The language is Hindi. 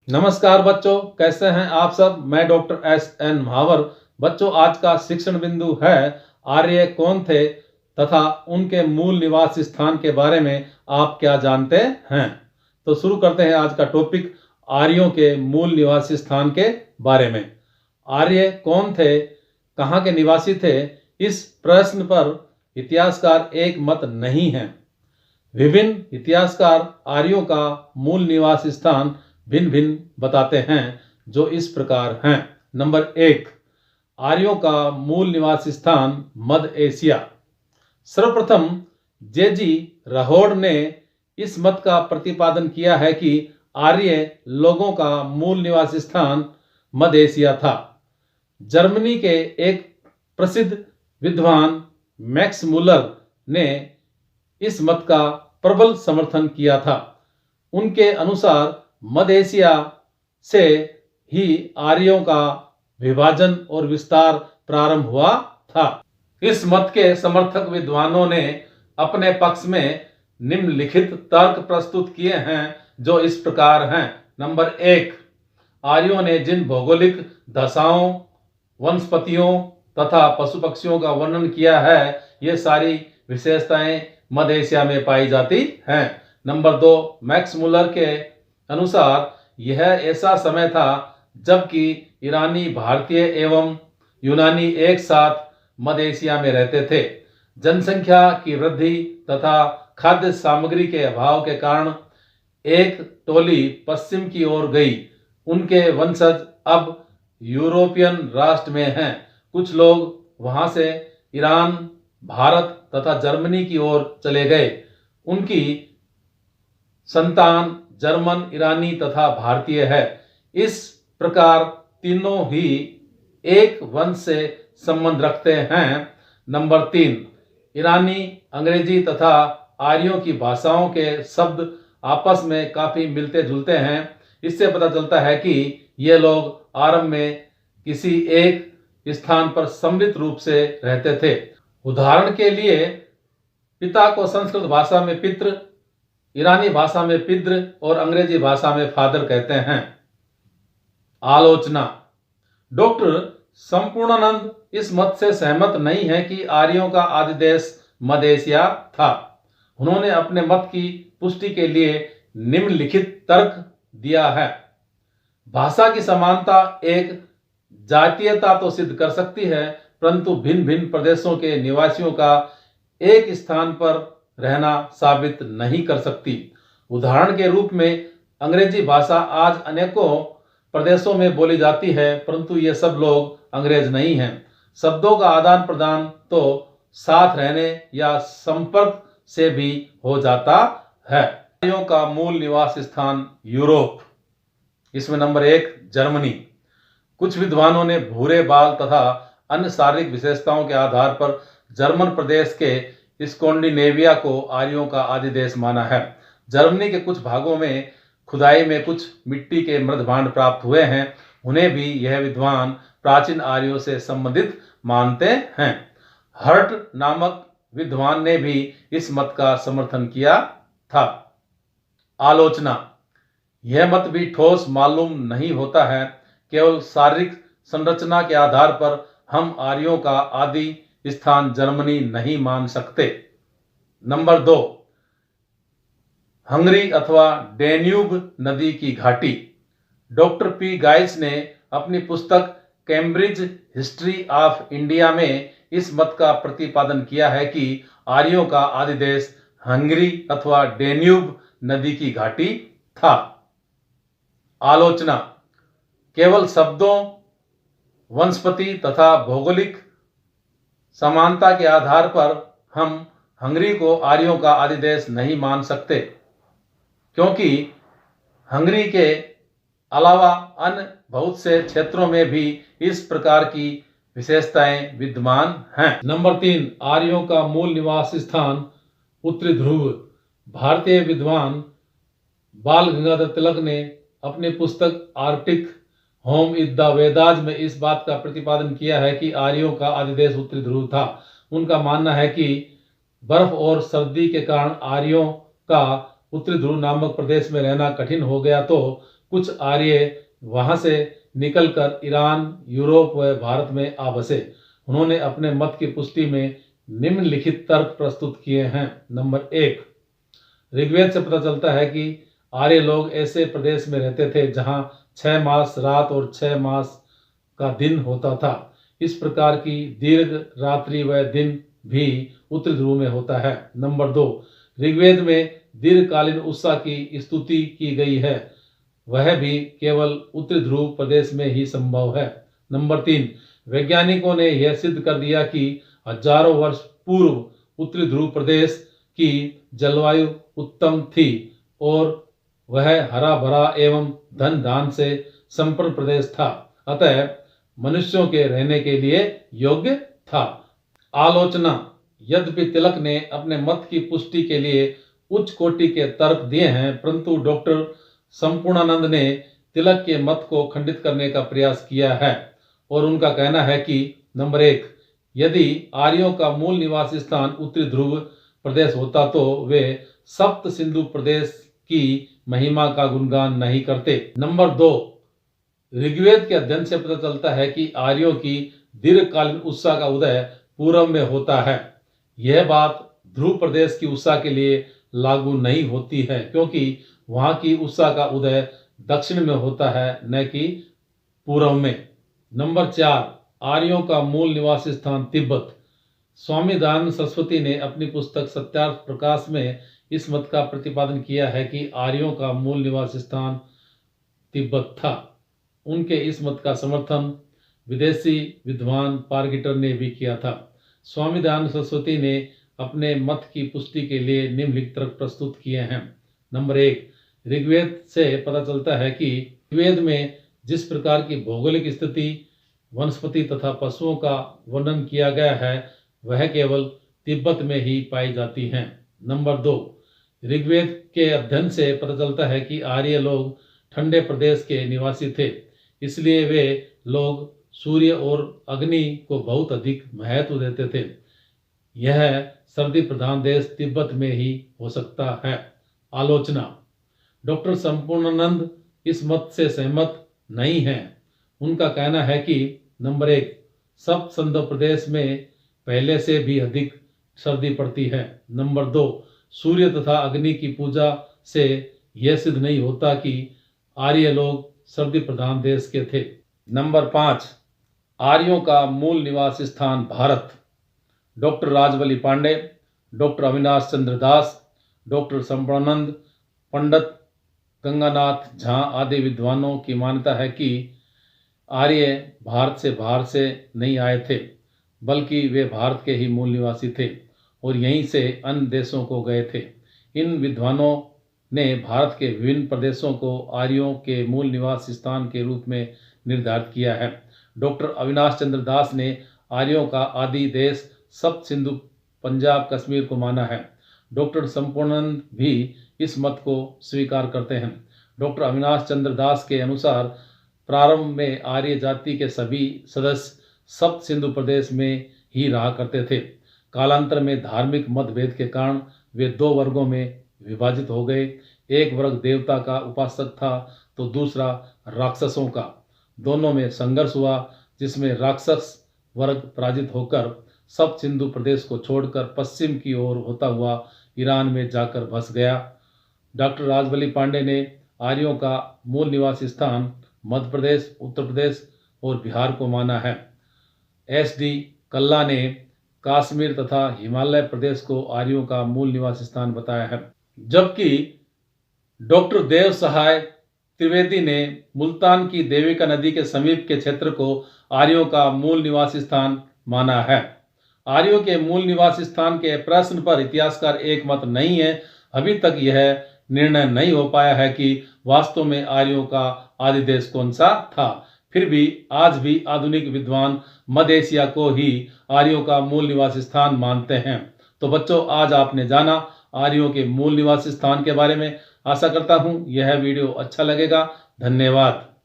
नमस्कार बच्चों, कैसे हैं आप सब। मैं डॉक्टर S.N. महावर। बच्चों, आज का शिक्षण बिंदु है आर्य कौन थे तथा उनके मूल निवास स्थान के बारे में आप क्या जानते हैं। तो शुरू करते हैं आज का टॉपिक आर्यों के मूल निवास स्थान के बारे में। आर्य कौन थे, कहाँ के निवासी थे, इस प्रश्न पर इतिहासकार एक मत नहीं है। विभिन्न इतिहासकार आर्यों का मूल निवास स्थान भिन्न भिन्न बताते हैं, जो इस प्रकार हैं। नंबर 1, आर्यों का मूल निवास स्थान मध्य एशिया। सर्वप्रथम जेजी रहोड ने इस मत का प्रतिपादन किया है कि आर्य लोगों का मूल निवास स्थान मध्य एशिया था। जर्मनी के एक प्रसिद्ध विद्वान मैक्स मुलर ने इस मत का प्रबल समर्थन किया था। उनके अनुसार मध्य एशिया से ही आर्यों का विभाजन और विस्तार प्रारंभ हुआ था। इस मत के समर्थक विद्वानों ने अपने पक्ष में निम्नलिखित तर्क प्रस्तुत किए हैं, जो इस प्रकार हैं। नंबर 1, आर्यों ने जिन भौगोलिक दशाओं, वनस्पतियों तथा पशु पक्षियों का वर्णन किया है, ये सारी विशेषताएं मध्य एशिया में पाई जाती हैं। नंबर 2, मैक्स मुलर के अनुसार यह ऐसा समय था जबकि ईरानी, भारतीय एवं यूनानी एक साथ मध्य एशिया में रहते थे। जनसंख्या की वृद्धि तथा खाद्य सामग्री के अभाव के कारण एक टोली पश्चिम की ओर गई। उनके वंशज अब यूरोपियन राष्ट्र में हैं। कुछ लोग वहां से ईरान, भारत तथा जर्मनी की ओर चले गए। उनकी संतान जर्मन, ईरानी तथा भारतीय है। इस प्रकार तीनों ही एक वंश से संबंध रखते हैं। नंबर 3, ईरानी, अंग्रेजी तथा आर्यों की भाषाओं के शब्द आपस में काफी मिलते जुलते हैं। इससे पता चलता है कि ये लोग आरंभ में किसी एक स्थान पर सम्मिलित रूप से रहते थे। उदाहरण के लिए पिता को संस्कृत भाषा में पितृ, ईरानी भाषा में पिद्र और अंग्रेजी भाषा में फादर कहते हैं। आलोचना। डॉक्टर संपूर्णानंद इस मत से सहमत नहीं है कि आर्यों का आदि देश मध्य एशिया था। उन्होंने अपने मत की पुष्टि के लिए निम्नलिखित तर्क दिया है। भाषा की समानता एक जातीयता तो सिद्ध कर सकती है, परंतु भिन्न भिन्न प्रदेशों के निवासियों का एक स्थान पर रहना साबित नहीं कर सकती। उदाहरण के रूप में अंग्रेजी भाषा आज अनेकों प्रदेशों में बोली जाती है, परंतु ये सब लोग अंग्रेज नहीं हैं। शब्दों का आदान प्रदान तो साथ रहने या संपर्क से भी हो जाता है। आर्यों का मूल निवास स्थान यूरोप। इसमें नंबर 1, जर्मनी। कुछ विद्वानों ने भूरे बाल तथा अन्य शारीरिक विशेषताओं के आधार पर जर्मन प्रदेश के स्कैंडिनेविया को आर्यों का आदि देश माना है। जर्मनी के कुछ भागों में खुदाई में कुछ मिट्टी के मृत भांड प्राप्त हुए हैं। उन्हें भी यह विद्वान प्राचीन आर्यों से संबंधित मानते हैं। हर्ट नामक विद्वान ने भी इस मत का समर्थन किया था। आलोचना। यह मत भी ठोस मालूम नहीं होता है। केवल शारीरिक संरचना के आधार पर हम आर्यों का आदि स्थान जर्मनी नहीं मान सकते। नंबर 2, हंगरी अथवा डेन्यूब नदी की घाटी। डॉक्टर पी गाइस ने अपनी पुस्तक कैम्ब्रिज हिस्ट्री ऑफ इंडिया में इस मत का प्रतिपादन किया है कि आर्यों का आदि देश हंगरी अथवा डेन्यूब नदी की घाटी था। आलोचना। केवल शब्दों, वनस्पति तथा भौगोलिक समानता के आधार पर हम हंगरी को आर्यों का आदि देश नहीं मान सकते, क्योंकि हंगरी के अलावा अन्य बहुत से क्षेत्रों में भी इस प्रकार की विशेषताएं विद्यमान हैं। नंबर 3, आर्यों का मूल निवास स्थान उत्तरी ध्रुव। भारतीय विद्वान बाल गंगाधर तिलक ने अपनी पुस्तक Arctic home in the Vedas में इस बात का प्रतिपादन किया है कि आर्यों का आदिदेश उत्तरी ध्रुव था। उनका मानना है कि बर्फ और सर्दी के कारण आर्यों का उत्तरी ध्रुव नामक प्रदेश में रहना कठिन हो गया, तो कुछ आर्य वहां से निकलकर ईरान, यूरोप व भारत में आ बसे। उन्होंने अपने मत की पुष्टि में निम्नलिखित तर्क प्रस्तुत किए हैं। नंबर 1, ऋग्वेद से पता चलता है कि आर्य लोग ऐसे प्रदेश में रहते थे जहां 6 मास रात और 6 मास का दिन होता था। इस प्रकार की दीर्घ रात्रि व दिन भी उत्तरी ध्रुव में होता है। नंबर 2, ऋग्वेद में दीर्घकालीन उत्साह की स्तुति की गई है, वह भी केवल उत्तरी ध्रुव प्रदेश में ही संभव है। नंबर 3, वैज्ञानिकों ने यह सिद्ध कर दिया कि हजारों वर्ष पूर्व उत्तरी ध्रुव प्रदेश की जलवायु उत्तम थी और वह हरा भरा एवं धन धान से संपन्न प्रदेश था, अतः मनुष्यों के रहने के लिए योग्य था। आलोचना। यद्यपि तिलक ने अपने मत की पुष्टि के लिए उच्च कोटि के तर्क दिए हैं, परंतु डॉक्टर संपूर्णानंद ने तिलक के मत को खंडित करने का प्रयास किया है और उनका कहना है कि नंबर 1, यदि आर्यों का मूल निवास स्थान उत्तरी ध्रुव प्रदेश होता तो वे सप्त सिंधु प्रदेश की महिमा का गुणगान नहीं करते। नंबर 2, ऋग्वेद के अध्ययन से पता चलता है कि आर्यों की दीर्घकालीन उत्साह का उदय पूर्व में होता है। यह बात ध्रुव प्रदेश की उत्साह के लिए लागू नहीं होती है, क्योंकि वहां की उत्साह का उदय दक्षिण में होता है, न कि पूर्व में। नंबर 4, आर्यों का मूल निवास स्थान तिब्बत। स्वामी दयानंद सरस्वती ने अपनी पुस्तक सत्यार्थ प्रकाश में इस मत का प्रतिपादन किया है कि आर्यों का मूल निवास स्थान तिब्बत था। उनके इस मत का समर्थन विदेशी विद्वान पारगिटर ने भी किया था। स्वामी दयानंद सरस्वती ने अपने मत की पुष्टि के लिए निम्नलिखित तर्क प्रस्तुत किए हैं। नंबर 1, ऋग्वेद से पता चलता है कि ऋग्वेद में जिस प्रकार की भौगोलिक स्थिति, वनस्पति तथा पशुओं का वर्णन किया गया है, वह केवल तिब्बत में ही पाई जाती हैं। नंबर 2, ऋग्वेद के अध्ययन से पता चलता है कि आर्य लोग ठंडे प्रदेश के निवासी थे, इसलिए वे लोग सूर्य और अग्नि को बहुत अधिक महत्व देते थे। यह सर्दी प्रधान देश तिब्बत में ही हो सकता है। आलोचना। डॉक्टर संपूर्णानंद इस मत से सहमत नहीं हैं। उनका कहना है कि नंबर 1, सब सिंधु प्रदेश में पहले से भी अधिक सर्दी पड़ती है। नंबर 2, सूर्य तथा अग्नि की पूजा से यह सिद्ध नहीं होता कि आर्य लोग सर्दी प्रधान देश के थे। नंबर 5, आर्यों का मूल निवास स्थान भारत। डॉक्टर राजबली पांडे, डॉक्टर अविनाश चंद्र दास, डॉक्टर संपूर्णानंद, पंडित गंगानाथ झा आदि विद्वानों की मान्यता है कि आर्य भारत से बाहर से नहीं आए थे, बल्कि वे भारत के ही मूल निवासी थे और यहीं से अन्य देशों को गए थे। इन विद्वानों ने भारत के विभिन्न प्रदेशों को आर्यों के मूल निवास स्थान के रूप में निर्धारित किया है। डॉक्टर अविनाश चंद्र दास ने आर्यों का आदि देश सप्त सिंधु पंजाब कश्मीर को माना है। डॉक्टर संपूर्णानंद भी इस मत को स्वीकार करते हैं। डॉक्टर अविनाश चंद्र दास के अनुसार प्रारंभ में आर्य जाति के सभी सदस्य सप्त सिंधु प्रदेश में ही रहा करते थे। कालांतर में धार्मिक मतभेद के कारण वे 2 वर्गों में विभाजित हो गए। एक वर्ग देवता का उपासक था तो दूसरा राक्षसों का। दोनों में संघर्ष हुआ, जिसमें राक्षस वर्ग पराजित होकर सप्त सिंधु प्रदेश को छोड़कर पश्चिम की ओर होता हुआ ईरान में जाकर बस गया। डॉक्टर राजबली पांडे ने आर्यों का मूल निवास स्थान मध्य प्रदेश, उत्तर प्रदेश और बिहार को माना है। SD कल्ला ने कश्मीर तथा हिमालय प्रदेश को आर्यों का मूल निवास स्थान बताया है, जबकि डॉक्टर देव सहाय त्रिवेदी ने मुल्तान की देविका नदी के समीप के क्षेत्र को आर्यों का मूल निवास स्थान माना है। आर्यों के मूल निवास स्थान के प्रश्न पर इतिहासकार एक मत नहीं है। अभी तक यह निर्णय नहीं हो पाया है कि वास्तव में आर्यों का आदि देश कौन सा था। फिर भी आज भी आधुनिक विद्वान मध्य एशिया को ही आर्यों का मूल निवास स्थान मानते हैं। तो बच्चों, आज आपने जाना आर्यों के मूल निवास स्थान के बारे में। आशा करता हूँ यह वीडियो अच्छा लगेगा। धन्यवाद।